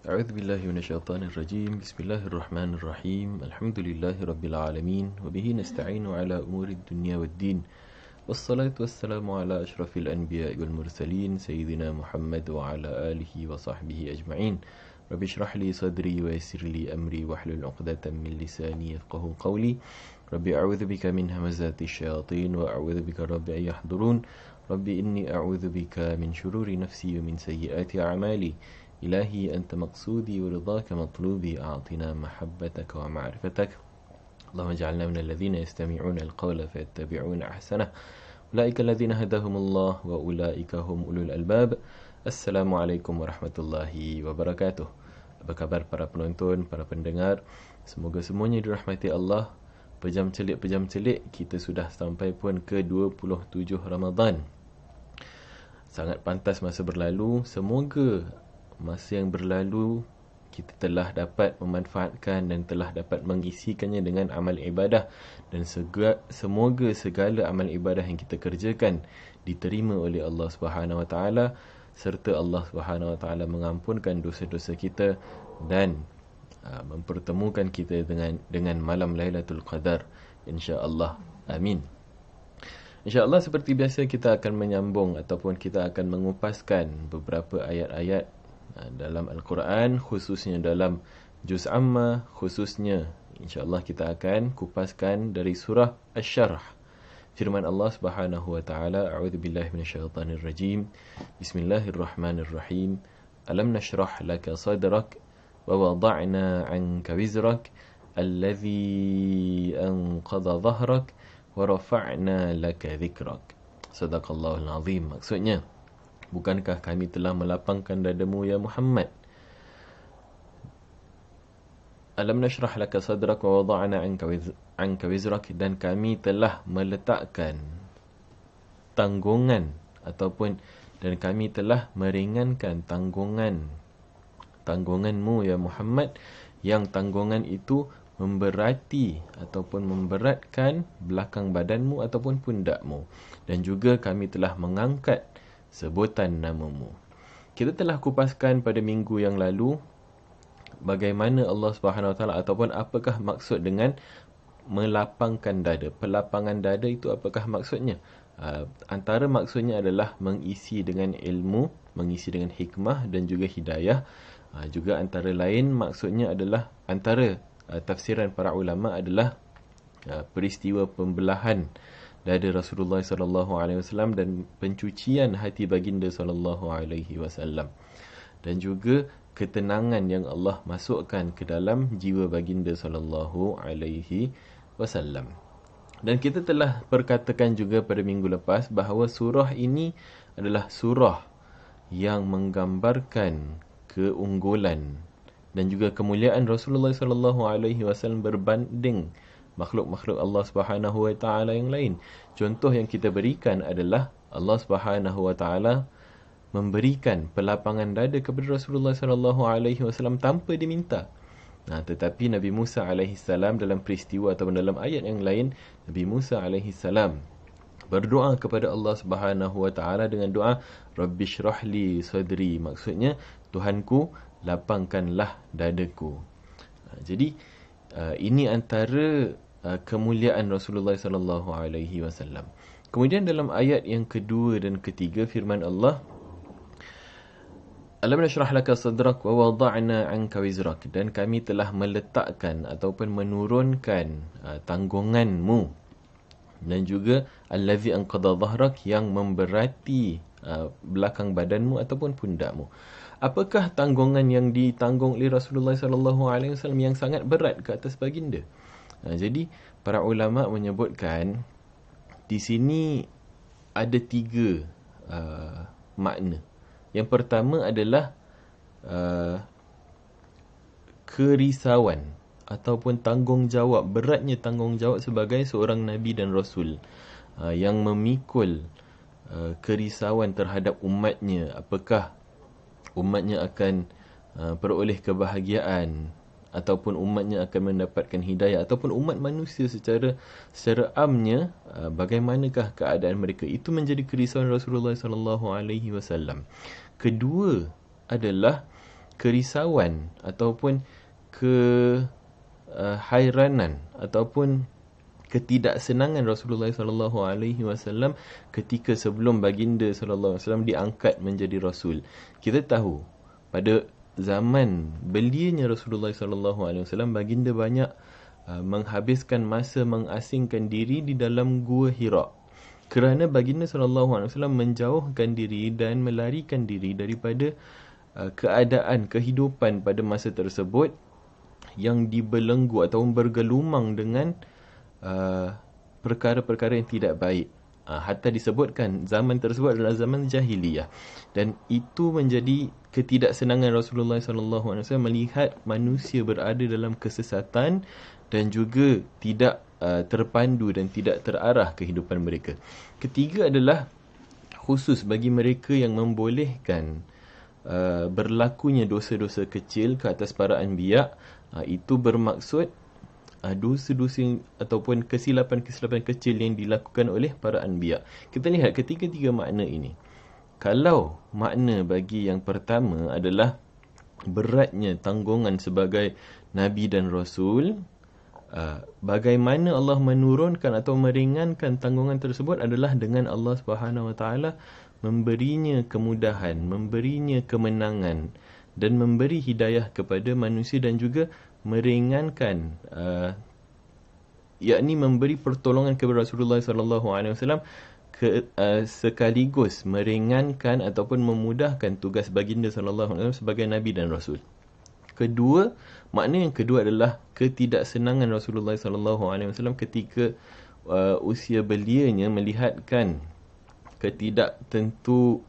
أعوذ بالله من الشيطان الرجيم. بسم الله الرحمن الرحيم. الحمد لله رب العالمين وبه نستعين على أمور الدنيا والدين والصلاة والسلام على أشرف الأنبياء والمرسلين سيدنا محمد وعلى آله وصحبه أجمعين. رب اشرح لي صدري ويسر لي أمري واحلل عقدة من لساني يفقه قولي. رب أعوذ بك من همزات الشياطين وأعوذ بك رب أن يحضرون. رب إني أعوذ بك من شرور نفسي ومن سيئات أعمالي. إلهي أنت مقصودي ورضاك مطلوبي. أعطنا محبتك ومعرفتك. اللهم اجعلنا من الذين يستمعون القول فيتبعون أحسنه. أولئك الذين هداهم الله وأولئك هم أولو الألباب. Assalamualaikum warahmatullahi wabarakatuh. Apa khabar para penonton, para pendengar? Semoga semuanya dirahmati Allah. Pejam celik kita sudah sampai pun ke 27 Ramadan. Sangat pantas masa berlalu. Semoga masa yang berlalu kita telah dapat memanfaatkan dan telah dapat mengisikannya dengan amal ibadah, dan semoga segala amal ibadah yang kita kerjakan diterima oleh Allah Subhanahu Wa Taala, serta Allah Subhanahu Wa Taala mengampunkan dosa-dosa kita dan mempertemukan kita dengan malam Lailatul Qadar, insya-Allah. Amin. InsyaAllah seperti biasa kita akan menyambung ataupun kita akan mengupaskan beberapa ayat-ayat dalam Al-Quran, khususnya dalam Juz Amma, khususnya insyaAllah kita akan kupaskan dari surah Asy-Syarh. Firman Allah Subhanahu wa taala, a'udzubillahi minasyaitonir rajim. Bismillahirrahmanirrahim. Alam nashrah laka sadrak wa wada'na 'anka wizrak alladhi anqadha dhahrak wa rafa'na laka dhikrak. Sadaqallahul azim. Maksudnya, bukankah kami telah melapangkan dadamu ya Muhammad? Alam nashrah laka sadrak wa wada'na 'anka wizrak, dan kami telah meletakkan tanggungan ataupun dan kami telah meringankan tanggunganmu ya Muhammad, yang tanggungan itu memberati ataupun memberatkan belakang badanmu ataupun pundakmu, dan juga kami telah mengangkat sebutan namamu. Kita telah kupaskan pada minggu yang lalu bagaimana Allah Subhanahu Wa Taala ataupun apakah maksud dengan melapangkan dada. Pelapangan dada itu apakah maksudnya? Antara maksudnya adalah mengisi dengan ilmu, mengisi dengan hikmah dan juga hidayah. Juga antara lain maksudnya adalah, antara tafsiran para ulama adalah peristiwa pembelahan dada Rasulullah sallallahu alaihi wasallam dan pencucian hati baginda sallallahu alaihi wasallam, dan juga ketenangan yang Allah masukkan ke dalam jiwa baginda sallallahu alaihi wasallam. Dan kita telah perkatakan juga pada minggu lepas bahawa surah ini adalah surah yang menggambarkan keunggulan dan juga kemuliaan Rasulullah sallallahu alaihi wasallam berbanding makhluk-makhluk Allah Subhanahu Wa Taala yang lain. Contoh yang kita berikan adalah Allah Subhanahu Wa Taala memberikan pelapangan dada kepada Rasulullah sallallahu alaihi wasallam tanpa diminta. Tetapi Nabi Musa alaihi salam dalam peristiwa ataupun dalam ayat yang lain, Nabi Musa alaihi salam berdoa kepada Allah Subhanahu Wa Taala dengan doa Rabbishrahli sadri. Maksudnya, Tuhanku, lapangkanlah dadaku. Jadi ini antara kemuliaan Rasulullah sallallahu alaihi wasallam. Kemudian dalam ayat yang kedua dan ketiga firman Allah, Alam nashrah laka sadrak wa wada'na 'anka wizrak, dan kami telah meletakkan ataupun menurunkan tanggunganmu, dan juga allazi anqadha dhahrak, yang memberati belakang badanmu ataupun pundakmu. Apakah tanggungan yang ditanggung oleh Rasulullah sallallahu alaihi wasallam yang sangat berat ke atas baginda? Jadi para ulama menyebutkan di sini ada tiga makna. Yang pertama adalah kerisauan ataupun tanggungjawab, beratnya tanggungjawab sebagai seorang Nabi dan Rasul, yang memikul kerisauan terhadap umatnya. Apakah umatnya akan peroleh kebahagiaan, ataupun umatnya akan mendapatkan hidayah, ataupun umat manusia secara amnya, bagaimanakah keadaan mereka. Itu menjadi kerisauan Rasulullah sallallahu alaihi wasallam. Kedua adalah kerisauan ataupun kehairanan ataupun ketidaksenangan Rasulullah sallallahu alaihi wasallam ketika sebelum baginda sallallahu alaihi wasallam diangkat menjadi rasul. Kita tahu pada zaman belianya Rasulullah sallallahu alaihi wasallam, baginda banyak menghabiskan masa mengasingkan diri di dalam gua Hira. Kerana baginda sallallahu alaihi wasallam menjauhkan diri dan melarikan diri daripada keadaan kehidupan pada masa tersebut yang dibelenggu atau bergelumang dengan perkara-perkara yang tidak baik. Hatta disebutkan zaman tersebut adalah zaman jahiliyah, dan itu menjadi ketidaksenangan Rasulullah SAW melihat manusia berada dalam kesesatan dan juga tidak terpandu dan tidak terarah kehidupan mereka. Ketiga adalah khusus bagi mereka yang membolehkan berlakunya dosa-dosa kecil ke atas para anbiya. Itu bermaksud dosa-dosa ataupun kesilapan-kesilapan kecil yang dilakukan oleh para anbiya. Kita lihat ketiga-tiga makna ini. Kalau makna bagi yang pertama adalah beratnya tanggungan sebagai Nabi dan Rasul, bagaimana Allah menurunkan atau meringankan tanggungan tersebut adalah dengan Allah Subhanahu Wa Taala memberinya kemudahan, memberinya kemenangan dan memberi hidayah kepada manusia dan juga meringankan, yakni memberi pertolongan kepada Rasulullah sallallahu alaihi wasallam sekaligus meringankan ataupun memudahkan tugas baginda sallallahu alaihi wasallam sebagai nabi dan rasul. Kedua, makna yang kedua adalah ketidaksenangan Rasulullah sallallahu alaihi wasallam ketika usia belianya melihatkan ketidaktentu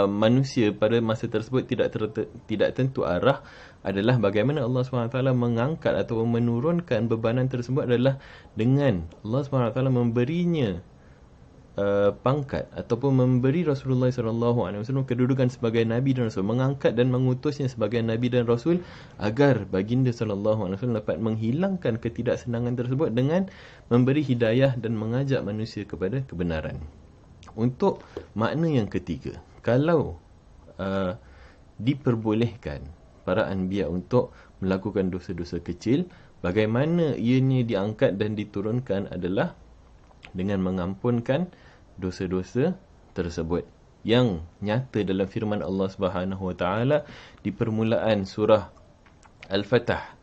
manusia pada masa tersebut tidak tentu arah, adalah bagaimana Allah SWT mengangkat atau menurunkan bebanan tersebut adalah dengan Allah SWT memberinya pangkat ataupun memberi Rasulullah SAW kedudukan sebagai Nabi dan Rasul, mengangkat dan mengutusnya sebagai Nabi dan Rasul agar baginda SAW dapat menghilangkan ketidaksenangan tersebut dengan memberi hidayah dan mengajak manusia kepada kebenaran. Untuk makna yang ketiga, kalau diperbolehkan para anbiya untuk melakukan dosa-dosa kecil, bagaimana ianya diangkat dan diturunkan adalah dengan mengampunkan dosa-dosa tersebut yang nyata dalam firman Allah Subhanahu Wa Taala di permulaan surah Al-Fatah.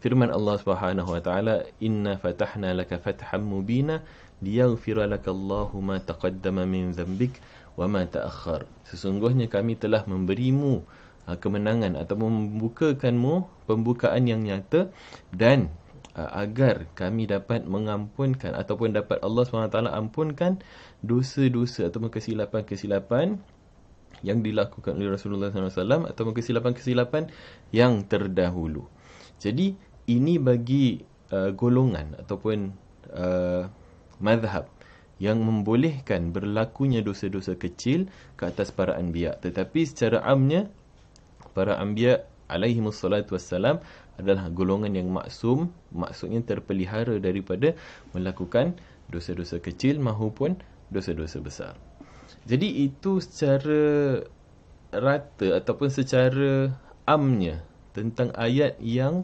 Firman Allah Subhanahu Wa Taala, "Inna fatahna laka fathan mubina liyaghfira laka Allahu ma taqaddama min dhanbik wa ma ta'akhkhar." Sesungguhnya kami telah memberimu kemenangan atau membukakanmu pembukaan yang nyata, dan agar kami dapat mengampunkan ataupun dapat Allah SWT ampunkan dosa-dosa ataupun kesilapan-kesilapan yang dilakukan oleh Rasulullah SAW ataupun kesilapan-kesilapan yang terdahulu. Jadi ini bagi golongan ataupun mazhab yang membolehkan berlakunya dosa-dosa kecil ke atas para anbiya. Tetapi secara amnya, para anbiya alaihimussalatu wassalam adalah golongan yang maksum, maksudnya terpelihara daripada melakukan dosa-dosa kecil maupun dosa-dosa besar. Jadi itu secara rata ataupun secara amnya tentang ayat yang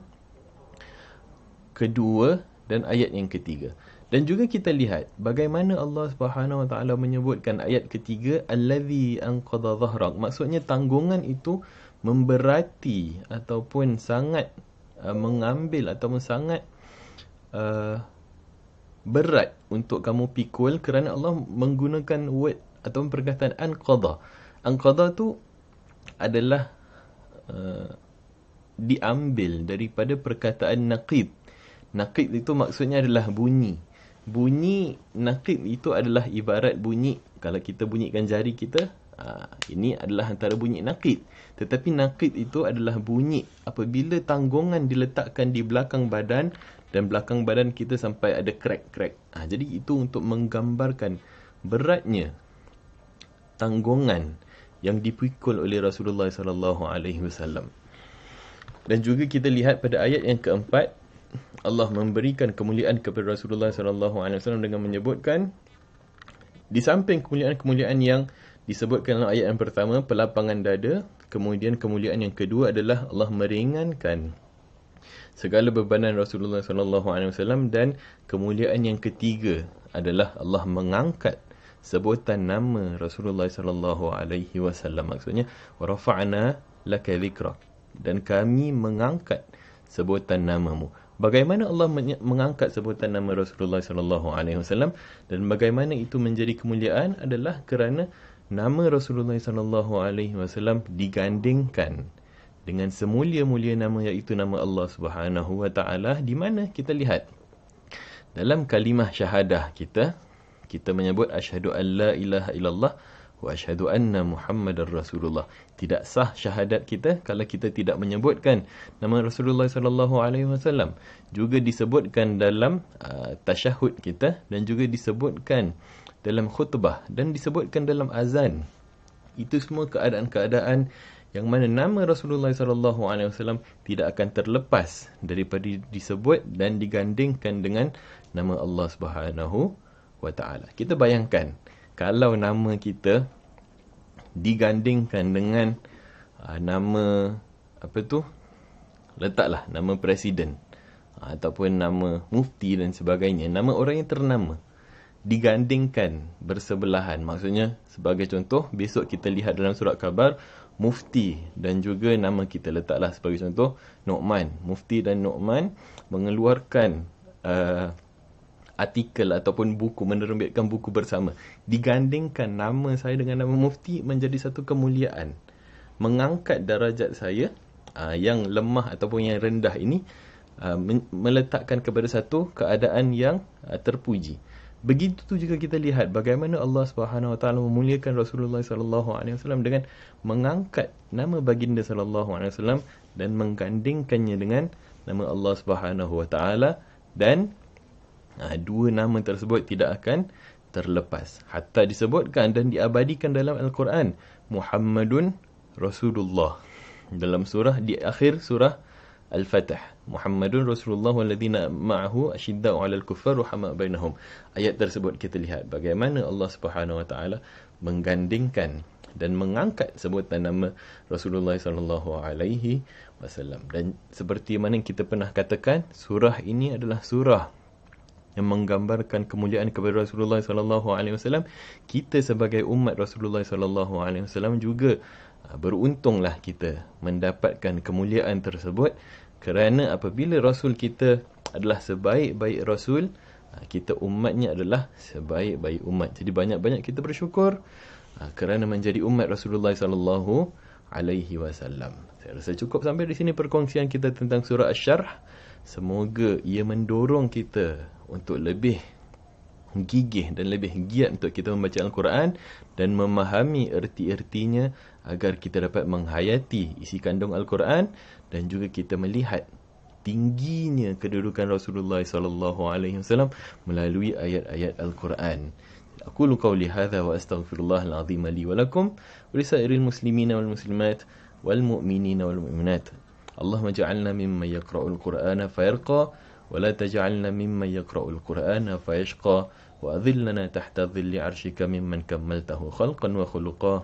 kedua dan ayat yang ketiga. Dan juga kita lihat bagaimana Allah Subhanahu Wa Taala menyebutkan ayat ketiga, allazi anqadha dhahrak. Maksudnya tanggungan itu memberati ataupun sangat mengambil ataupun sangat berat untuk kamu pikul, kerana Allah menggunakan word ataupun perkataan anqadha. Anqadha tu adalah diambil daripada perkataan naqid. Naqid itu maksudnya adalah bunyi. Bunyi naqid itu adalah ibarat bunyi, kalau kita bunyikan jari kita, ini adalah antara bunyi naqid. Tetapi naqid itu adalah bunyi apabila tanggungan diletakkan di belakang badan dan belakang badan kita sampai ada crack-crack. Jadi itu untuk menggambarkan beratnya tanggungan yang dipikul oleh Rasulullah SAW. Dan juga kita lihat pada ayat yang keempat, Allah memberikan kemuliaan kepada Rasulullah SAW dengan menyebutkan, di samping kemuliaan-kemuliaan yang disebutkan dalam ayat yang pertama pelapangan dada, kemudian kemuliaan yang kedua adalah Allah meringankan segala bebanan Rasulullah SAW, dan kemuliaan yang ketiga adalah Allah mengangkat sebutan nama Rasulullah SAW. Maksudnya wa rafa'na laka dzikrak, dan kami mengangkat sebutan namamu. Bagaimana Allah mengangkat sebutan nama Rasulullah SAW dan bagaimana itu menjadi kemuliaan adalah kerana nama Rasulullah SAW digandingkan dengan semulia-mulia nama, iaitu nama Allah Subhanahu wa taala, di mana kita lihat dalam kalimah syahadah kita menyebut asyhadu an la ilaha illallah wa asyhadu anna Muhammadar Rasulullah. Tidak sah syahadat kita kalau kita tidak menyebutkan nama Rasulullah SAW. Juga disebutkan dalam tasyahud kita, dan juga disebutkan dalam khutbah, dan disebutkan dalam azan. Itu semua keadaan-keadaan yang mana nama Rasulullah SAW tidak akan terlepas daripada disebut dan digandingkan dengan nama Allah Subhanahu wa taala. Kita bayangkan kalau nama kita digandingkan dengan nama letaklah nama presiden ataupun nama mufti dan sebagainya, nama orang yang ternama digandingkan bersebelahan. Maksudnya, sebagai contoh, besok kita lihat dalam surat khabar mufti dan juga nama kita, letaklah sebagai contoh Nu'man. Mufti dan Nu'man mengeluarkan artikel ataupun buku, menerbitkan buku bersama. Digandingkan nama saya dengan nama mufti menjadi satu kemuliaan. Mengangkat darajat saya yang lemah ataupun yang rendah ini, meletakkan kepada satu keadaan yang terpuji. Begitu juga kita lihat bagaimana Allah Subhanahu wa taala memuliakan Rasulullah sallallahu alaihi wasallam dengan mengangkat nama baginda sallallahu alaihi wasallam dan menggandingkannya dengan nama Allah Subhanahu wa taala, dan dua nama tersebut tidak akan terlepas. Hatta disebutkan dan diabadikan dalam Al-Quran Muhammadun Rasulullah dalam surah, di akhir surah Al-Fatih. Muhammadun Rasulullah walladzina ma'ahu asyidda'u 'alal kuffar ruhama' bainahum. Ayat tersebut kita lihat bagaimana Allah Subhanahu wa taala menggandingkan dan mengangkat sebutan nama Rasulullah sallallahu alaihi wasallam. Dan seperti mana kita pernah katakan, surah ini adalah surah yang menggambarkan kemuliaan kepada Rasulullah sallallahu alaihi wasallam. Kita sebagai umat Rasulullah sallallahu alaihi wasallam juga beruntunglah kita mendapatkan kemuliaan tersebut, kerana apabila Rasul kita adalah sebaik-baik Rasul, kita umatnya adalah sebaik-baik umat. Jadi banyak-banyak kita bersyukur kerana menjadi umat Rasulullah sallallahu alaihi wasallam. Saya rasa cukup sampai di sini perkongsian kita tentang surah Asy-Syarh. Semoga ia mendorong kita untuk lebih gigih dan lebih giat untuk kita membaca Al-Quran dan memahami erti-ertinya, agar kita dapat menghayati isi kandung Al-Quran dan juga kita melihat tingginya kedudukan Rasulullah SAW melalui ayat-ayat Al-Quran. Aqulu qawli hadha wa astaghfirullahal azim li wa lakum wa lisairil muslimina wal muslimat wal mu'minina wal mu'minat. Allahumma ja'alna mimman yaqra'ul Qur'ana fayarqa wa la taj'alna mimman yaqra'ul Qur'ana fayashqa wa adhillna tahta dhilli 'arsyika mimman kammaltahu khalqan wa khuluqa.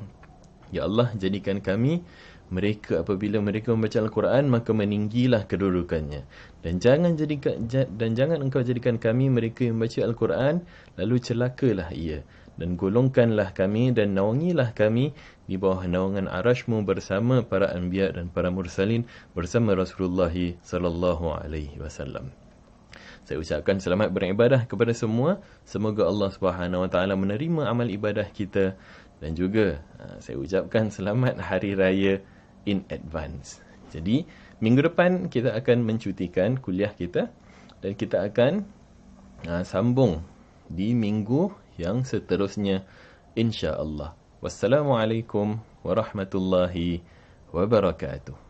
Ya Allah, jadikan kami mereka apabila mereka membaca Al-Quran maka meninggilah kedudukannya, dan jangan engkau jadikan kami mereka yang membaca Al-Quran lalu celakalah ia, dan golongkanlah kami dan naungilah kami di bawah naungan arasy-Mu bersama para anbiya dan para mursalin bersama Rasulullah sallallahu alaihi wasallam. Saya ucapkan selamat beribadah kepada semua. Semoga Allah Subhanahu wa taala menerima amal ibadah kita, dan juga saya ucapkan selamat hari raya in advance. Jadi minggu depan kita akan mencutikan kuliah kita dan kita akan sambung di minggu yang seterusnya, insya-Allah. Wassalamualaikum warahmatullahi wabarakatuh.